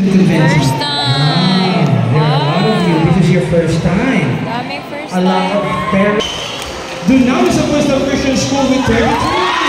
First time. There are a lot of you. This is your first time. Daming first A lot of time. parents. Dunao is a Muslim Christian school with 33.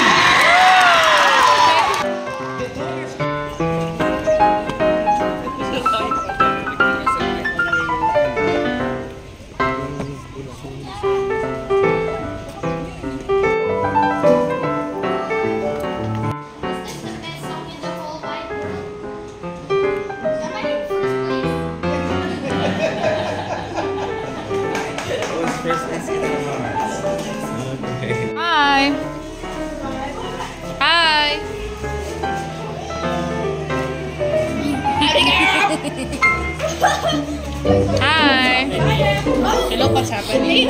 Hi. Hi. Hi. Hello, what's happening?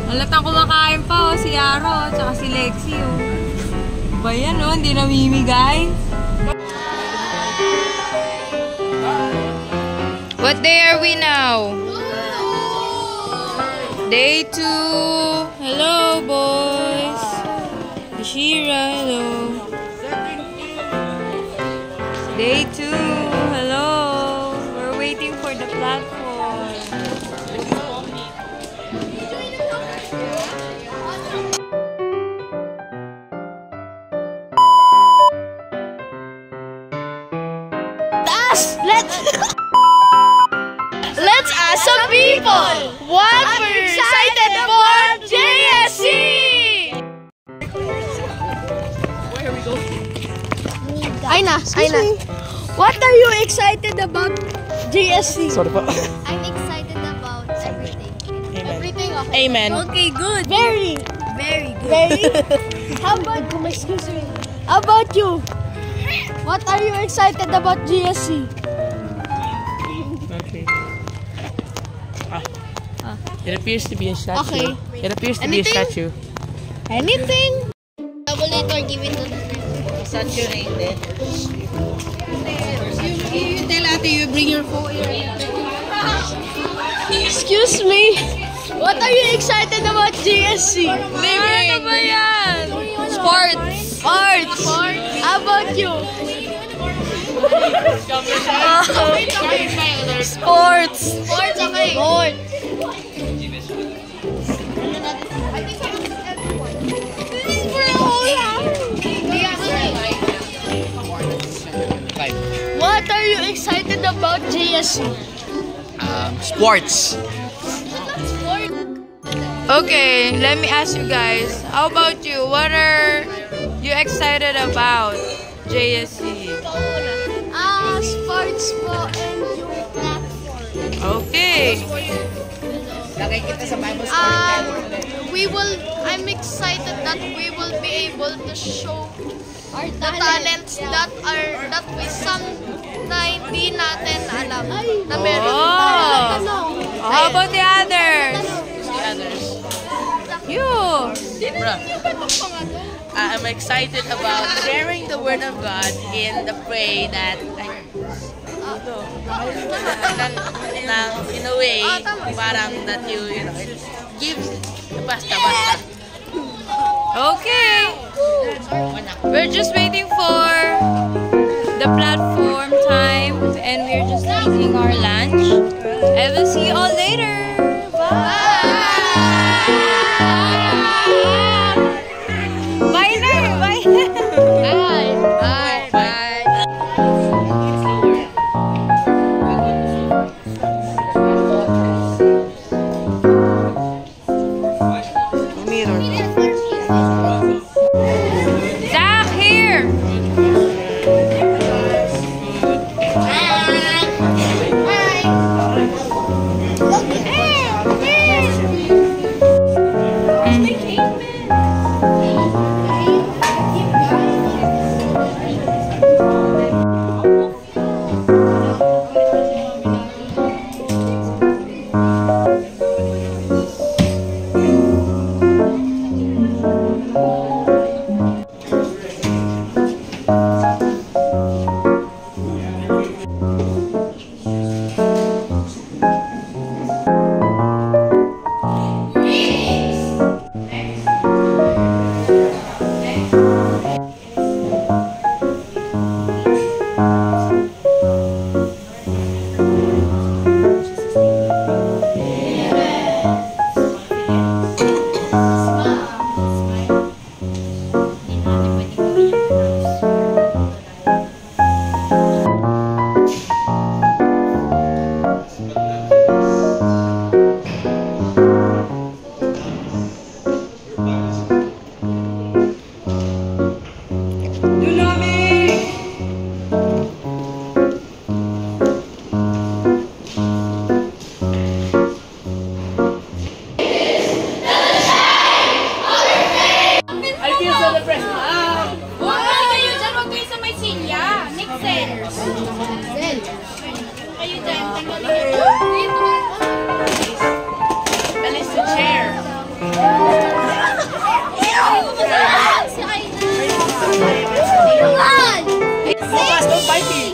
Halatang kumakain pa si Aro at si Lexi ba yan hindi namimigay. What day are we now? Day 2. Hello boys. Ishira, hello. Day 2. Hello. We're waiting for the platform. Let's ask some people. What we're excited for JSC. Where we go? Aina. What are you excited about JSC? Sorry po. I'm excited about everything. Amen. Everything. Okay. Amen. Okay, good. Very good. Very. How about excuse me? How about you? What are you excited about JSC? Okay. It appears to be a statue. Okay. It appears to be a statue. Anything? Double it or give it to the Saturated. You tell Ate you bring your phone. Excuse me. What are you excited about JSC? Ano ba yan? Sports. Arts. How about you? Sports. Sports, okay. Sports. This is for a whole hour. What are you excited about JSC? Sports. Okay, let me ask you guys. How about you? What are you excited about JSC? Sports po and yung platform. Okay. I'm excited that we will be able to show the talents that we hindi natin alam na meron. How about the others? You. I'm excited about sharing the word of God in the pray that in a way, parang that you know, it gives basta. Okay. We're just waiting for the platform time and we're just eating our lunch. I will see you all later. Bye na. Bye. Zach, here. Alis the chair. Bukas, don't bite me.